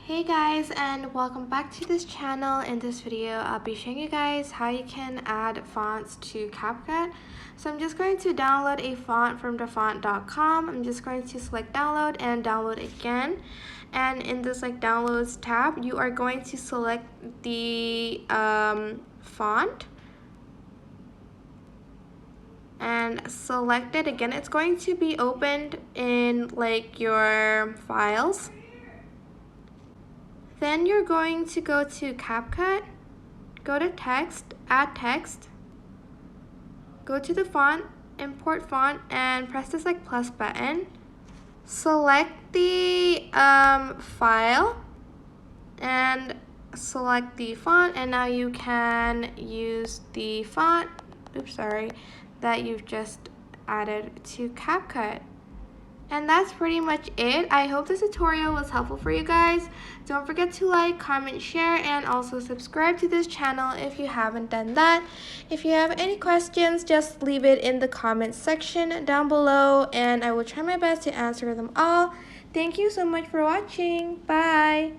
Hey guys, and welcome back to this channel. In this video I'll be showing you guys how you can add fonts to CapCut. So I'm just going to download a font from thefont.com. I'm just going to select download and download again, and in this downloads tab you are going to select the font and select it again. It's going to be opened in your files. Then you're going to go to CapCut, go to text, add text, go to the font, import font, and press this plus button. Select the file and select the font, and now you can use the font, that you've just added to CapCut. And that's pretty much it. I hope this tutorial was helpful for you guys. Don't forget to like, comment, share, and also subscribe to this channel if you haven't done that. If you have any questions, just leave it in the comment section down below, and I will try my best to answer them all. Thank you so much for watching. Bye!